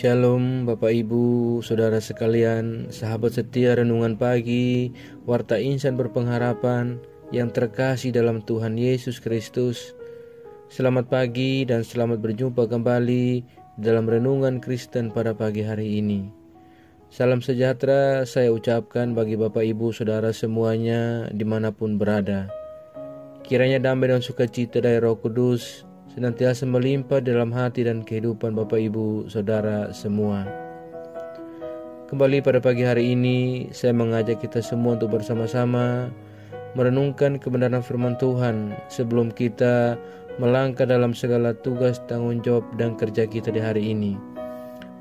Shalom Bapak Ibu, Saudara sekalian, sahabat setia Renungan Pagi, Warta Insan Berpengharapan yang terkasih dalam Tuhan Yesus Kristus. Selamat pagi dan selamat berjumpa kembali dalam Renungan Kristen pada pagi hari ini. Salam sejahtera saya ucapkan bagi Bapak Ibu Saudara semuanya dimanapun berada. Kiranya damai dan sukacita dari Roh Kudus senantiasa melimpah dalam hati dan kehidupan Bapak Ibu Saudara semua. Kembali pada pagi hari ini saya mengajak kita semua untuk bersama-sama merenungkan kebenaran firman Tuhan sebelum kita melangkah dalam segala tugas, tanggung jawab dan kerja kita di hari ini.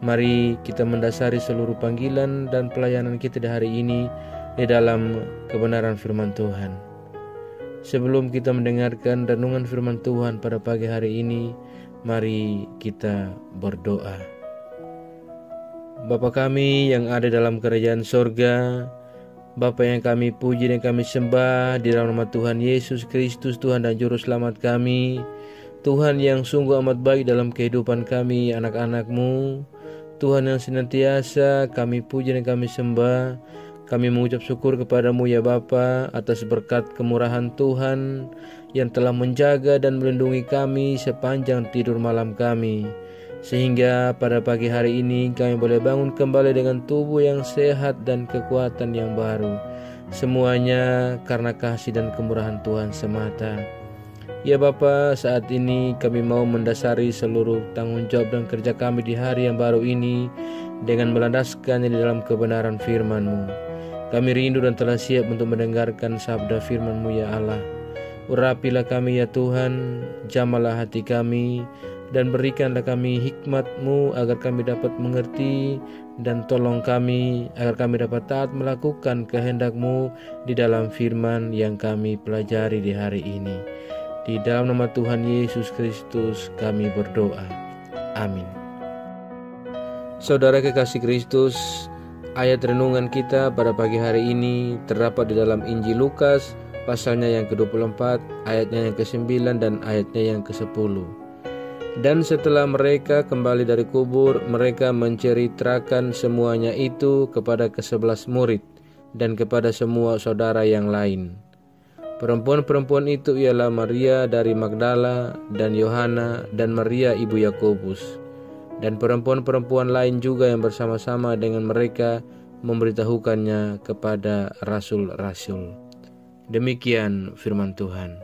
Mari kita mendasari seluruh panggilan dan pelayanan kita di hari ini di dalam kebenaran firman Tuhan. Sebelum kita mendengarkan renungan firman Tuhan pada pagi hari ini, mari kita berdoa. Bapa kami yang ada dalam kerajaan sorga, Bapa yang kami puji dan kami sembah di dalam nama Tuhan Yesus Kristus, Tuhan dan Juru Selamat kami, Tuhan yang sungguh amat baik dalam kehidupan kami anak-anak-Mu, Tuhan yang senantiasa kami puji dan kami sembah. Kami mengucap syukur kepadamu ya Bapa atas berkat kemurahan Tuhan yang telah menjaga dan melindungi kami sepanjang tidur malam kami. Sehingga pada pagi hari ini kami boleh bangun kembali dengan tubuh yang sehat dan kekuatan yang baru. Semuanya karena kasih dan kemurahan Tuhan semata. Ya Bapa, saat ini kami mau mendasari seluruh tanggung jawab dan kerja kami di hari yang baru ini dengan melandaskannya di dalam kebenaran firman-Mu. Kami rindu dan telah siap untuk mendengarkan sabda firman-Mu ya Allah. Urapilah kami ya Tuhan, jamalah hati kami, dan berikanlah kami hikmat-Mu agar kami dapat mengerti, dan tolong kami agar kami dapat taat melakukan kehendak-Mu di dalam firman yang kami pelajari di hari ini. Di dalam nama Tuhan Yesus Kristus kami berdoa. Amin. Saudara kekasih Kristus, ayat renungan kita pada pagi hari ini terdapat di dalam Injil Lukas, pasalnya yang ke-24, ayatnya yang ke-9 dan ayatnya yang ke-10. Dan setelah mereka kembali dari kubur, mereka menceritakan semuanya itu kepada ke-11 murid dan kepada semua saudara yang lain. Perempuan-perempuan itu ialah Maria dari Magdala dan Yohana dan Maria ibu Yakobus, dan perempuan-perempuan lain juga yang bersama-sama dengan mereka memberitahukannya kepada rasul-rasul. Demikian firman Tuhan.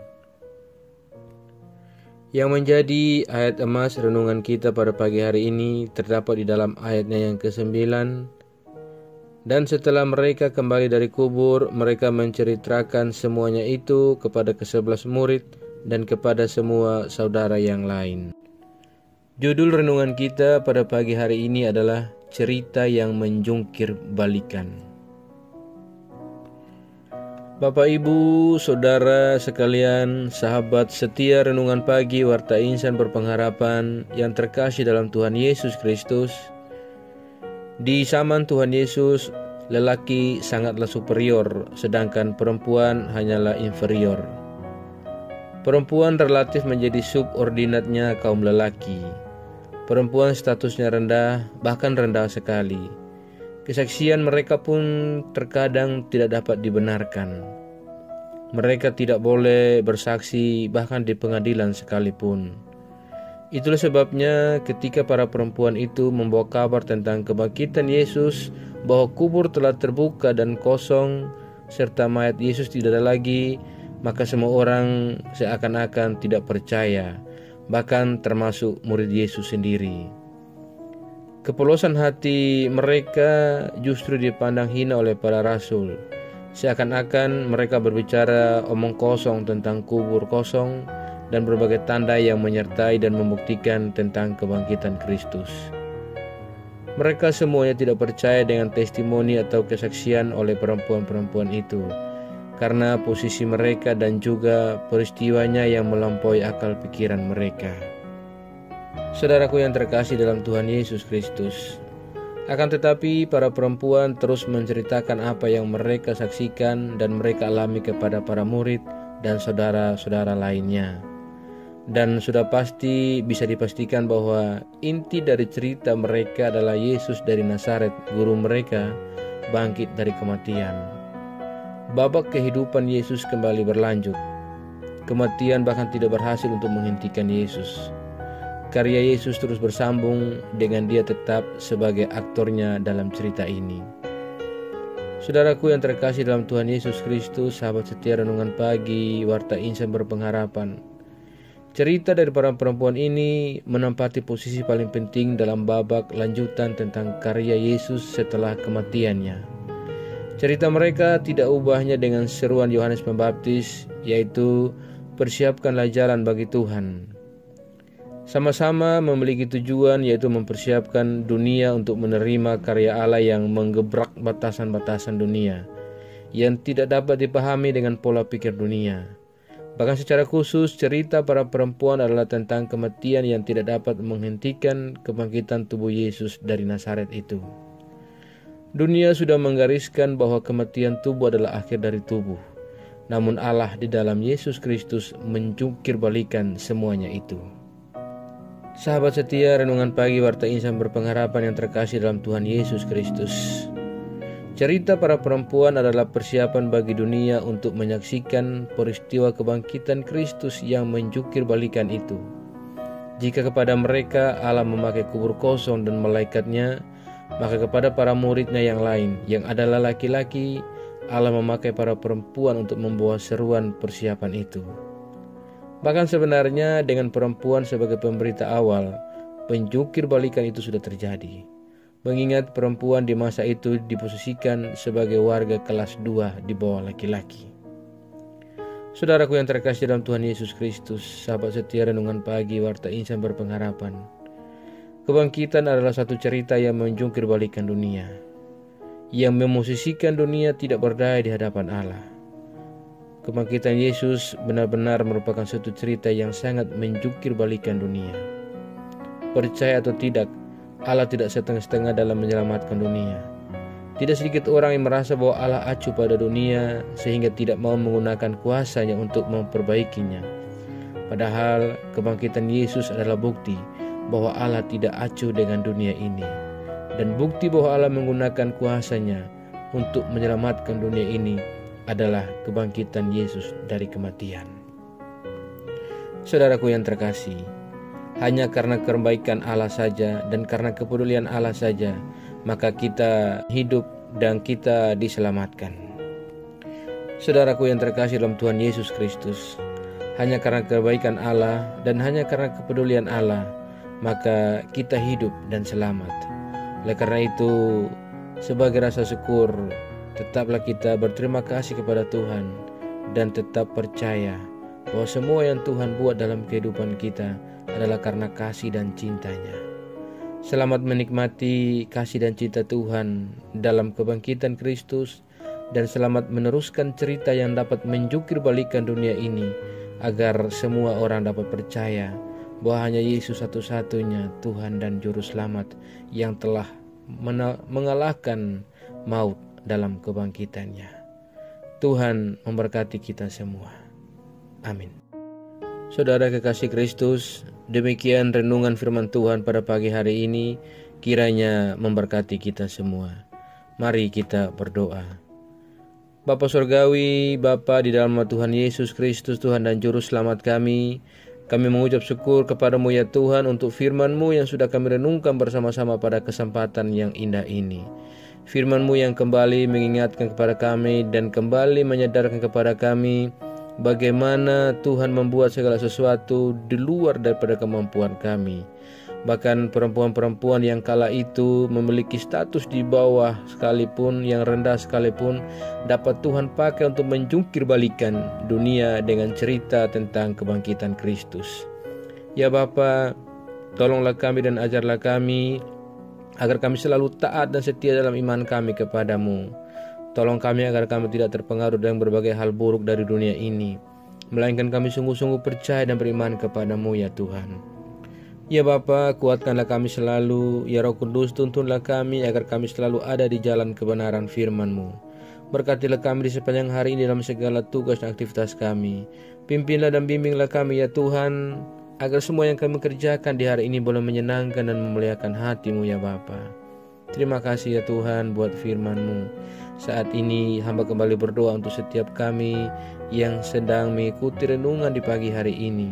Yang menjadi ayat emas renungan kita pada pagi hari ini terdapat di dalam ayatnya yang ke-9. Dan setelah mereka kembali dari kubur, mereka menceritakan semuanya itu kepada ke-11 murid dan kepada semua saudara yang lain. Judul renungan kita pada pagi hari ini adalah cerita yang menjungkir balikan. Bapak Ibu, Saudara sekalian, sahabat setia Renungan Pagi Warta Insan Berpengharapan yang terkasih dalam Tuhan Yesus Kristus. Di zaman Tuhan Yesus, lelaki sangatlah superior, sedangkan perempuan hanyalah inferior. Perempuan relatif menjadi subordinatnya kaum lelaki. Perempuan statusnya rendah, bahkan rendah sekali. Kesaksian mereka pun terkadang tidak dapat dibenarkan. Mereka tidak boleh bersaksi bahkan di pengadilan sekalipun. Itulah sebabnya ketika para perempuan itu membawa kabar tentang kebangkitan Yesus, bahwa kubur telah terbuka dan kosong, serta mayat Yesus tidak ada lagi, maka semua orang seakan-akan tidak percaya, bahkan termasuk murid Yesus sendiri. Kepolosan hati mereka justru dipandang hina oleh para rasul. Seakan-akan mereka berbicara omong kosong tentang kubur kosong dan berbagai tanda yang menyertai dan membuktikan tentang kebangkitan Kristus. Mereka semuanya tidak percaya dengan testimoni atau kesaksian oleh perempuan-perempuan itu, karena posisi mereka dan juga peristiwanya yang melampaui akal pikiran mereka. Saudaraku yang terkasih dalam Tuhan Yesus Kristus, akan tetapi para perempuan terus menceritakan apa yang mereka saksikan dan mereka alami kepada para murid dan saudara-saudara lainnya. Dan sudah pasti bisa dipastikan bahwa inti dari cerita mereka adalah Yesus dari Nazaret, guru mereka, bangkit dari kematian. Babak kehidupan Yesus kembali berlanjut. Kematian bahkan tidak berhasil untuk menghentikan Yesus. Karya Yesus terus bersambung dengan dia tetap sebagai aktornya dalam cerita ini. Saudaraku yang terkasih dalam Tuhan Yesus Kristus, sahabat setia Renungan Pagi, Warta Insan Berpengharapan. Cerita dari para perempuan ini menempati posisi paling penting dalam babak lanjutan tentang karya Yesus setelah kematiannya. Cerita mereka tidak ubahnya dengan seruan Yohanes Pembaptis, yaitu persiapkanlah jalan bagi Tuhan. Sama-sama memiliki tujuan, yaitu mempersiapkan dunia untuk menerima karya Allah yang menggebrak batasan-batasan dunia, yang tidak dapat dipahami dengan pola pikir dunia. Bahkan secara khusus, cerita para perempuan adalah tentang kematian yang tidak dapat menghentikan kebangkitan tubuh Yesus dari Nazaret itu. Dunia sudah menggariskan bahwa kematian tubuh adalah akhir dari tubuh. Namun Allah di dalam Yesus Kristus menjungkir balikan semuanya itu. Sahabat setia Renungan Pagi Warta Insan Berpengharapan yang terkasih dalam Tuhan Yesus Kristus. Cerita para perempuan adalah persiapan bagi dunia untuk menyaksikan peristiwa kebangkitan Kristus yang menjungkir balikan itu. Jika kepada mereka Allah memakai kubur kosong dan malaikatnya, maka kepada para muridnya yang lain, yang adalah laki-laki, Allah memakai para perempuan untuk membawa seruan persiapan itu. Bahkan sebenarnya dengan perempuan sebagai pemberita awal, penjungkir balikan itu sudah terjadi. Mengingat perempuan di masa itu diposisikan sebagai warga kelas 2 di bawah laki-laki. Saudaraku yang terkasih dalam Tuhan Yesus Kristus, sahabat setia Renungan Pagi Warta Insan Berpengharapan. Kebangkitan adalah satu cerita yang menjungkir balikan dunia, yang memosisikan dunia tidak berdaya di hadapan Allah. Kebangkitan Yesus benar-benar merupakan suatu cerita yang sangat menjungkir balikan dunia. Percaya atau tidak, Allah tidak setengah-setengah dalam menyelamatkan dunia. Tidak sedikit orang yang merasa bahwa Allah acuh pada dunia sehingga tidak mau menggunakan kuasanya untuk memperbaikinya. Padahal kebangkitan Yesus adalah bukti bahwa Allah tidak acuh dengan dunia ini, dan bukti bahwa Allah menggunakan kuasanya untuk menyelamatkan dunia ini adalah kebangkitan Yesus dari kematian. Saudaraku yang terkasih, hanya karena kebaikan Allah saja dan karena kepedulian Allah saja, maka kita hidup dan kita diselamatkan. Saudaraku yang terkasih dalam Tuhan Yesus Kristus, hanya karena kebaikan Allah dan hanya karena kepedulian Allah, maka kita hidup dan selamat. Oleh karena itu, sebagai rasa syukur, tetaplah kita berterima kasih kepada Tuhan dan tetap percaya bahwa semua yang Tuhan buat dalam kehidupan kita adalah karena kasih dan cintanya. Selamat menikmati kasih dan cinta Tuhan dalam kebangkitan Kristus, dan selamat meneruskan cerita yang dapat menjungkir balikan dunia ini, agar semua orang dapat percaya bahwa hanya Yesus satu-satunya Tuhan dan Juru Selamat yang telah mengalahkan maut dalam kebangkitannya. Tuhan memberkati kita semua. Amin. Saudara kekasih Kristus, demikian renungan firman Tuhan pada pagi hari ini, kiranya memberkati kita semua. Mari kita berdoa. Bapa Surgawi, Bapa di dalam nama Tuhan Yesus Kristus, Tuhan dan Juru Selamat kami mengucap syukur kepadamu ya Tuhan untuk firman-Mu yang sudah kami renungkan bersama-sama pada kesempatan yang indah ini. Firman-Mu yang kembali mengingatkan kepada kami dan kembali menyadarkan kepada kami bagaimana Tuhan membuat segala sesuatu di luar daripada kemampuan kami. Bahkan perempuan-perempuan yang kala itu memiliki status di bawah sekalipun, yang rendah sekalipun, dapat Tuhan pakai untuk menjungkir balikan dunia dengan cerita tentang kebangkitan Kristus. Ya Bapa, tolonglah kami dan ajarlah kami agar kami selalu taat dan setia dalam iman kami kepadamu. Tolong kami agar kami tidak terpengaruh dengan berbagai hal buruk dari dunia ini, melainkan kami sungguh-sungguh percaya dan beriman kepadamu ya Tuhan. Ya Bapa, kuatkanlah kami selalu. Ya Roh Kudus, tuntunlah kami agar kami selalu ada di jalan kebenaran firman-Mu. Berkatilah kami di sepanjang hari ini dalam segala tugas dan aktivitas kami. Pimpinlah dan bimbinglah kami ya Tuhan, agar semua yang kami kerjakan di hari ini boleh menyenangkan dan memuliakan hati-Mu ya Bapa. Terima kasih ya Tuhan buat firman-Mu. Saat ini hamba kembali berdoa untuk setiap kami yang sedang mengikuti renungan di pagi hari ini.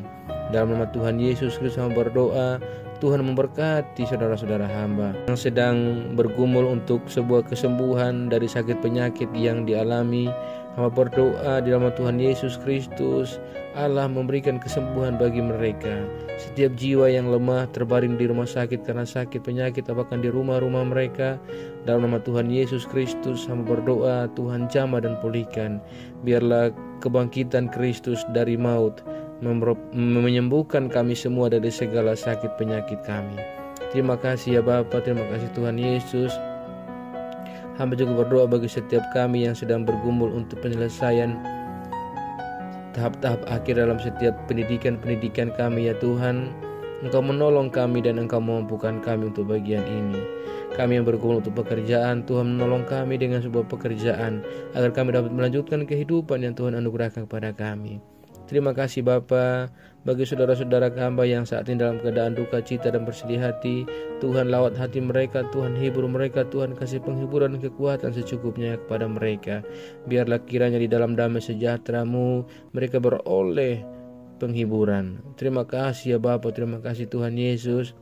Dalam nama Tuhan Yesus Kristus hamba berdoa, Tuhan memberkati saudara-saudara hamba yang sedang bergumul untuk sebuah kesembuhan dari sakit penyakit yang dialami. Hamba berdoa di dalam Tuhan Yesus Kristus, Allah memberikan kesembuhan bagi mereka. Setiap jiwa yang lemah terbaring di rumah sakit karena sakit penyakit, bahkan di rumah-rumah mereka, dalam nama Tuhan Yesus Kristus hamba berdoa, Tuhan jamah dan pulihkan. Biarlah kebangkitan Kristus dari maut menyembuhkan kami semua dari segala sakit penyakit kami. Terima kasih ya Bapa, terima kasih Tuhan Yesus. Hamba juga berdoa bagi setiap kami yang sedang bergumul untuk penyelesaian tahap-tahap akhir dalam setiap pendidikan kami ya Tuhan. Engkau menolong kami dan Engkau memampukan kami untuk bagian ini. Kami yang bergumul untuk pekerjaan, Tuhan menolong kami dengan sebuah pekerjaan agar kami dapat melanjutkan kehidupan yang Tuhan anugerahkan kepada kami. Terima kasih Bapa, bagi saudara-saudara hamba yang saat ini dalam keadaan duka cita dan bersedih hati, Tuhan lawat hati mereka, Tuhan hibur mereka, Tuhan kasih penghiburan dan kekuatan secukupnya kepada mereka. Biarlah kiranya di dalam damai sejahtera-Mu mereka beroleh penghiburan. Terima kasih ya Bapa, terima kasih Tuhan Yesus.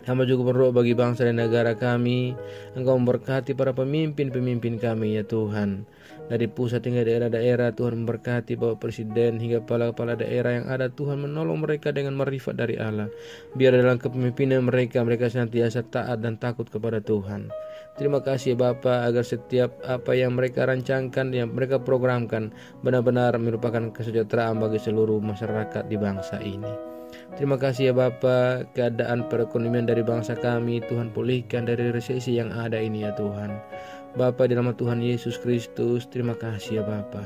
Hamba juga berdoa bagi bangsa dan negara kami. Engkau memberkati para pemimpin-pemimpin kami ya Tuhan. Dari pusat hingga daerah-daerah, Tuhan memberkati Bapak Presiden hingga kepala-kepala daerah yang ada. Tuhan menolong mereka dengan marifat dari Allah. Biar dalam kepemimpinan mereka senantiasa taat dan takut kepada Tuhan. Terima kasih Bapa, agar setiap apa yang mereka rancangkan, yang mereka programkan, benar-benar merupakan kesejahteraan bagi seluruh masyarakat di bangsa ini. Terima kasih ya Bapa, keadaan perekonomian dari bangsa kami Tuhan pulihkan dari resesi yang ada ini ya Tuhan. Bapa, di nama Tuhan Yesus Kristus, terima kasih ya Bapa.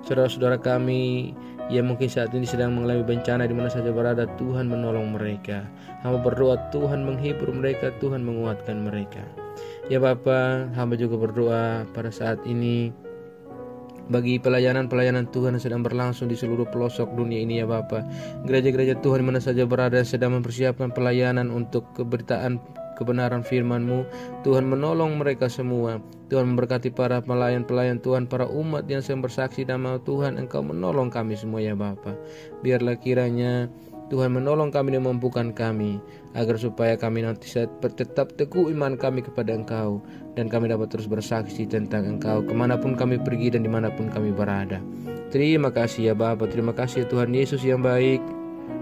Saudara-saudara kami yang mungkin saat ini sedang mengalami bencana di mana saja berada, Tuhan menolong mereka. Hamba berdoa Tuhan menghibur mereka, Tuhan menguatkan mereka. Ya Bapa, hamba juga berdoa pada saat ini bagi pelayanan-pelayanan Tuhan yang sedang berlangsung di seluruh pelosok dunia ini ya Bapa. Gereja-gereja Tuhan mana saja berada sedang mempersiapkan pelayanan untuk keberitaan kebenaran firman-Mu. Tuhan menolong mereka semua. Tuhan memberkati para pelayan-pelayan Tuhan, para umat yang sedang bersaksi nama Tuhan. Engkau menolong kami semua ya Bapa. Biarlah kiranya Tuhan menolong kami dan memampukan kami, agar supaya kami nanti tetap teguh iman kami kepada Engkau, dan kami dapat terus bersaksi tentang Engkau kemanapun kami pergi dan dimanapun kami berada. Terima kasih ya Bapa, terima kasih ya Tuhan Yesus yang baik.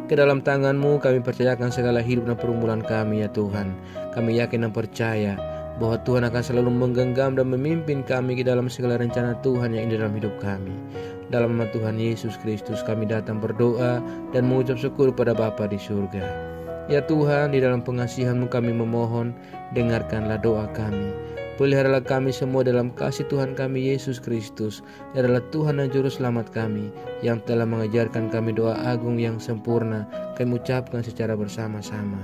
Ke dalam tangan-Mu kami percayakan segala hidup dan perumulan kami ya Tuhan. Kami yakin dan percaya bahwa Tuhan akan selalu menggenggam dan memimpin kami ke dalam segala rencana Tuhan yang ada dalam hidup kami. Dalam nama Tuhan Yesus Kristus kami datang berdoa dan mengucap syukur pada Bapa di surga. Ya Tuhan, di dalam pengasihan-Mu kami memohon, dengarkanlah doa kami. Peliharalah kami semua dalam kasih Tuhan kami Yesus Kristus. Dia adalah Tuhan dan Juru Selamat kami, yang telah mengajarkan kami doa agung yang sempurna. Kami ucapkan secara bersama-sama.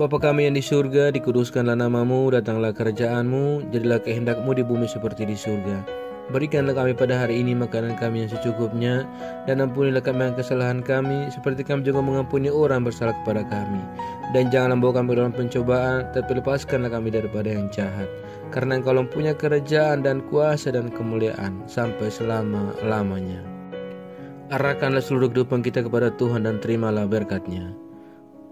Bapa kami yang di surga, dikuduskanlah nama-Mu, datanglah kerajaan-Mu, jadilah kehendak-Mu di bumi seperti di surga. Berikanlah kami pada hari ini makanan kami yang secukupnya, dan ampunilah kami kesalahan kami, seperti kami juga mengampuni orang bersalah kepada kami. Dan janganlah bawa kami dalam pencobaan, tapi lepaskanlah kami daripada yang jahat. Karena Engkau mempunyai kerajaan dan kuasa dan kemuliaan sampai selama-lamanya. Arahkanlah seluruh kehidupan kita kepada Tuhan dan terimalah berkat-Nya.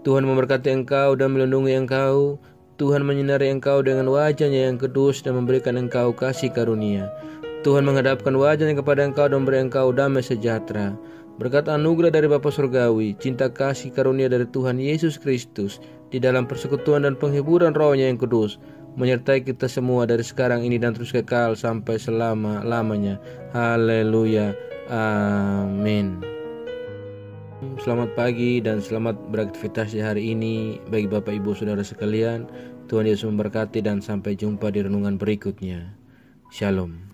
Tuhan memberkati engkau dan melindungi engkau. Tuhan menyinari engkau dengan wajah-Nya yang kudus dan memberikan engkau kasih karunia. Tuhan menghadapkan wajah-Nya kepada engkau dan memberi engkau damai sejahtera. Berkat anugerah dari Bapa Surgawi, cinta kasih karunia dari Tuhan Yesus Kristus, di dalam persekutuan dan penghiburan Roh-Nya yang kudus, menyertai kita semua dari sekarang ini dan terus kekal sampai selama-lamanya. Haleluya. Amin. Selamat pagi dan selamat beraktivitas di hari ini bagi Bapak Ibu Saudara sekalian. Tuhan Yesus memberkati dan sampai jumpa di renungan berikutnya. Shalom.